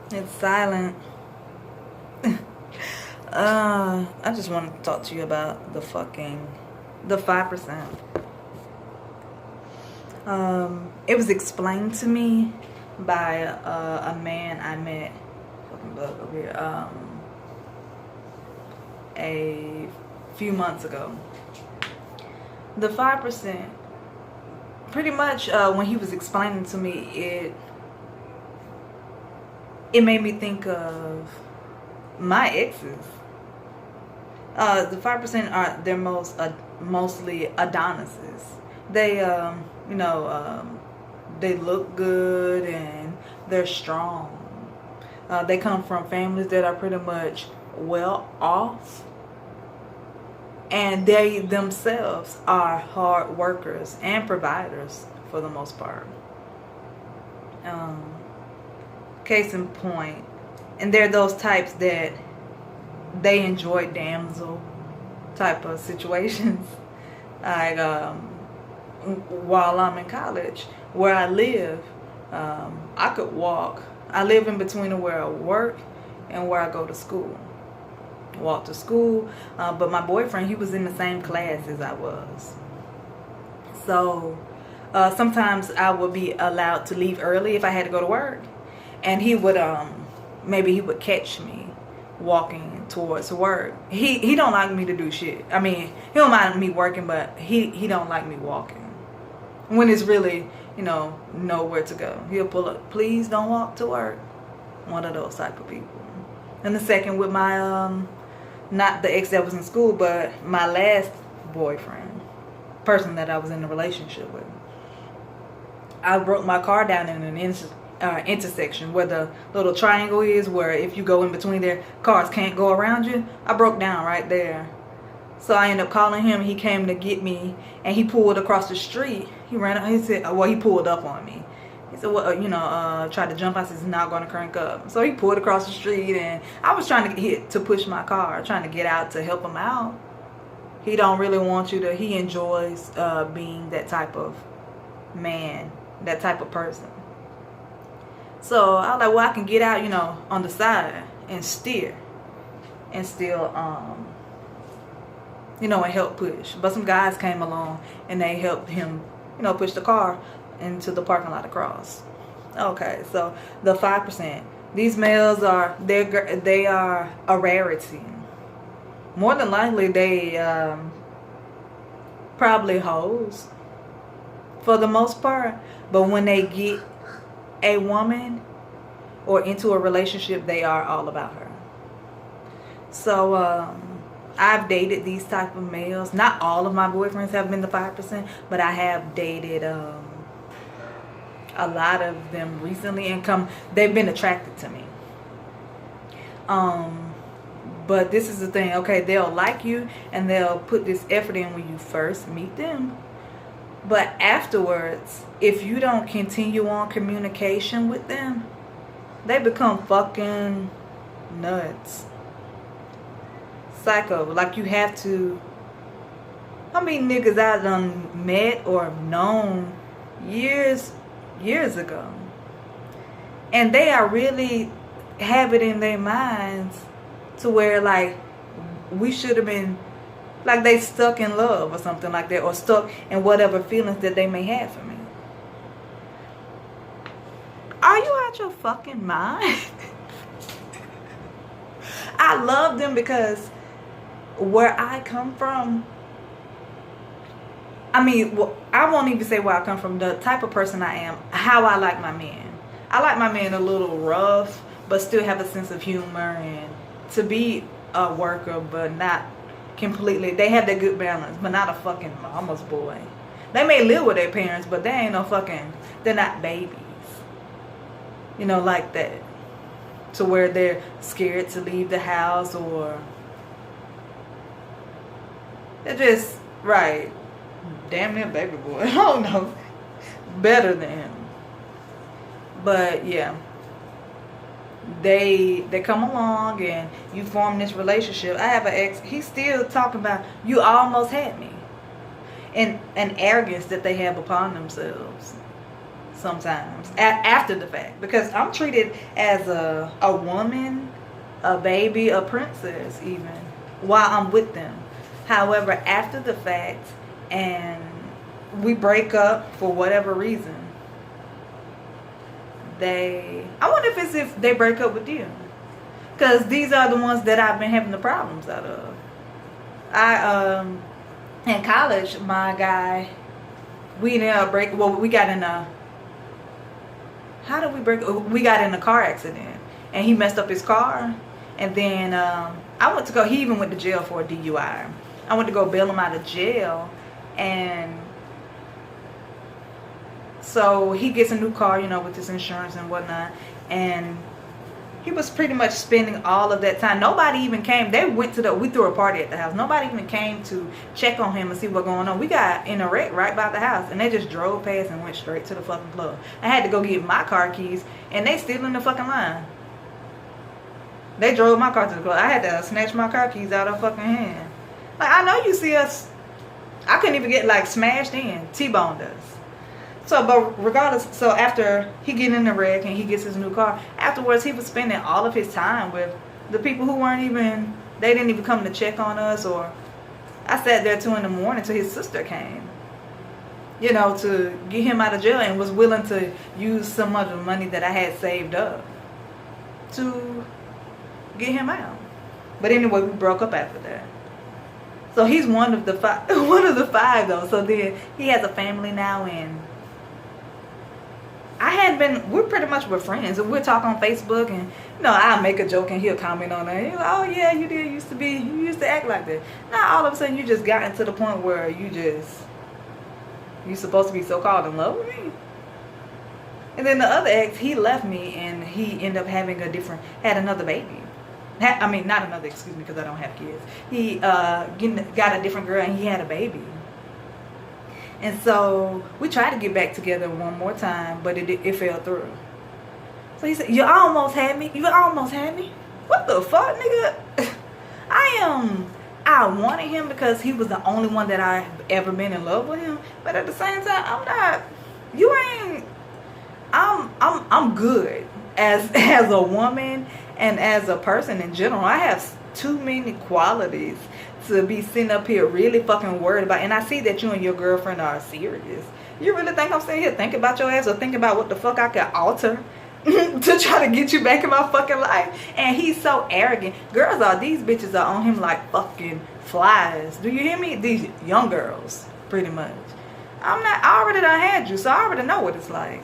It's silent. I just wanted to talk to you about the 5%. It was explained to me by a man I met. Fucking bug over here. A few months ago. The 5%. Pretty much, when he was explaining to me, it made me think of my exes. The 5% they're mostly Adonises. They they look good and they're strong. They come from families that are pretty much well off, and they themselves are hard workers and providers for the most part. Um, Case in point, and they're those types that they enjoy damsel type of situations. Like while I'm in college, where I live, I could walk. I live in between where I work and where I go to school. Walk to school, but my boyfriend, he was in the same class as I was. So sometimes I would be allowed to leave early if I had to go to work, and he would maybe he would catch me walking towards work. He don't like me to do shit. I mean, he don't mind me working, but he don't like me walking when it's really, nowhere to go. He'll pull up, please don't walk to work. One of those type of people. And the second with my not the ex that was in school, but my last boyfriend, person that I was in a relationship with. I broke my car down in an intersection where the little triangle is, where if you go in between there, cars can't go around you. I broke down right there. So I ended up calling him. He came to get me, and he pulled across the street. He said, well, he pulled up on me. He said, well, tried to jump. I said, it's not going to crank up. So he pulled across the street, and I was trying to push my car, trying to get out to help him out. He don't really want you to. He enjoys being that type of man, that type of person. So I was like, well, I can get out, on the side and steer, and still, and help push. But some guys came along and they helped him, push the car into the parking lot across. Okay, so the 5%. These males they are a rarity. More than likely, they probably hoes for the most part. But when they get a woman or into a relationship, they are all about her. So I've dated these type of males. Not all of my boyfriends have been the 5%, but I have dated a lot of them recently, and they've been attracted to me. But this is the thing, okay, they'll like you and they'll put this effort in when you first meet them. But afterwards, if you don't continue on communication with them, they become fucking nuts. Psycho. Like, you have to. How many niggas I done met or known years ago, and they are really have it in their minds to where, like, we should have been, like, they stuck in love or something like that, or stuck in whatever feelings that they may have for me. Are you out your fucking mind? I love them because where I come from, I mean, I won't even say where I come from, the type of person I am, how I like my men. I like my men a little rough, but still have a sense of humor, and to be a worker, but not completely. They have that good balance, but not a fucking mama's boy. They may live with their parents, but they ain't no fucking, they're not babies. Like that. To where they're scared to leave the house, or they're just, right, damn near baby boy. I don't know. Better than him. But yeah. They come along and you form this relationship. I have an ex, he's still talking about, you almost had me. And an arrogance that they have upon themselves. sometimes after the fact, because I'm treated as a woman, a baby, a princess, even while I'm with them. However, after the fact, and we break up for whatever reason, I wonder if it's if they break up with you, because these are the ones that I've been having the problems out of. In college, my guy, we got in a, how did we break? We got in a car accident, and he messed up his car, and then he even went to jail for a DUI. I went to go bail him out of jail, and so he gets a new car, with his insurance and whatnot, and he was pretty much spending all of that time. Nobody even came. We threw a party at the house. Nobody even came to check on him and see what's going on. We got in a wreck right by the house, and they just drove past and went straight to the fucking club. I had to go get my car keys, and they still in the fucking line. They drove my car to the club. I had to snatch my car keys out of fucking hand. Like, I know you see us. I couldn't even get smashed in. T-boned us. So, but regardless, so after he get in the wreck and he gets his new car, afterwards he was spending all of his time with the people who they didn't even come to check on us. Or I sat there 2 a.m. till his sister came, to get him out of jail, and was willing to use some of the money that I had saved up to get him out. But anyway, we broke up after that. So he's one of the five though. So then he has a family now, and we're pretty much friends. We'll talk on Facebook, and I'll make a joke and he'll comment on it. He's like, oh yeah, you used to act like that. Now all of a sudden you just gotten to the point where you're supposed to be so-called in love with me. And then the other ex, he left me, and he ended up had another baby. I mean, not another, excuse me, because I don't have kids. He got a different girl, and he had a baby. And so we tried to get back together one more time, but it fell through. So he said, you almost had me? What the fuck, nigga? I wanted him because he was the only one that I've ever been in love with him. But at the same time, I'm good as a woman and as a person in general. I have too many qualities to be sitting up here really fucking worried about. And I see that you and your girlfriend are serious. You really think I'm sitting here thinking about your ass or thinking about what the fuck I could alter to try to get you back in my fucking life? And he's so arrogant. These bitches are on him like fucking flies. Do you hear me? These young girls, pretty much. I already done had you, so I already know what it's like.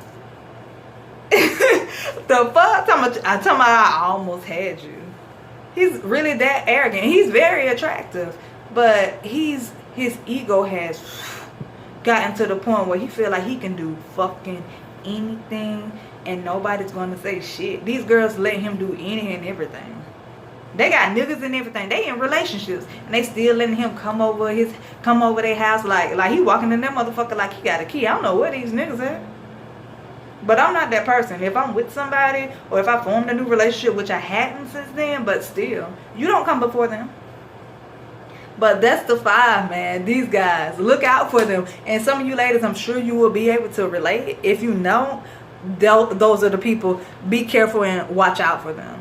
The fuck? I'm talking about I almost had you. He's really that arrogant. He's very attractive, but his ego has gotten to the point where he feel like he can do fucking anything, and nobody's gonna say shit. These girls let him do any and everything. They got niggas and everything. They in relationships, and they still letting him come over their house like he walking in that motherfucker like he got a key. I don't know where these niggas at. But I'm not that person. If I'm with somebody, or if I formed a new relationship, which I hadn't since then, but still, you don't come before them. But that's the 5, man. These guys, look out for them. And some of you ladies, I'm sure you will be able to relate. If you know, those are the people. Be careful and watch out for them.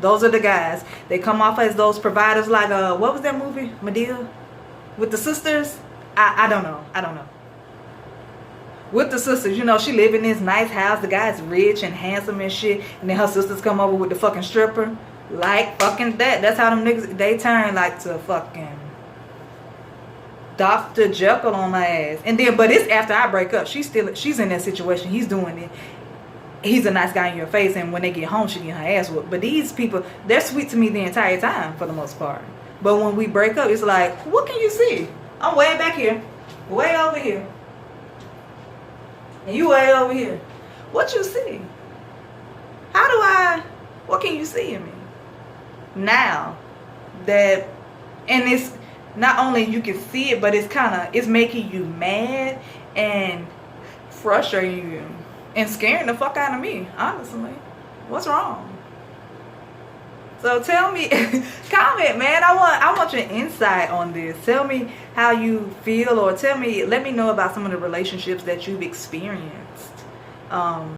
Those are the guys. They come off as those providers like, what was that movie? Madea? With the sisters? I don't know. With the sisters, she live in this nice house. The guy's rich and handsome and shit. And then her sisters come over with the fucking stripper. Like fucking that. That's how them niggas, they turn like to fucking Dr. Jekyll on my ass. And then, but it's after I break up. She's in that situation. He's doing it. He's a nice guy in your face. And when they get home, she get her ass whooped. But these people, they're sweet to me the entire time for the most part. But when we break up, it's like, what can you see? I'm way back here. Way over here. And you way over here. What you see? What can you see in me? Now that, and it's not only you can see it, but it's making you mad and frustrating you and scaring the fuck out of me, honestly. What's wrong? So tell me, comment, man. I want your insight on this. Tell me how you feel, or let me know about some of the relationships that you've experienced. Um,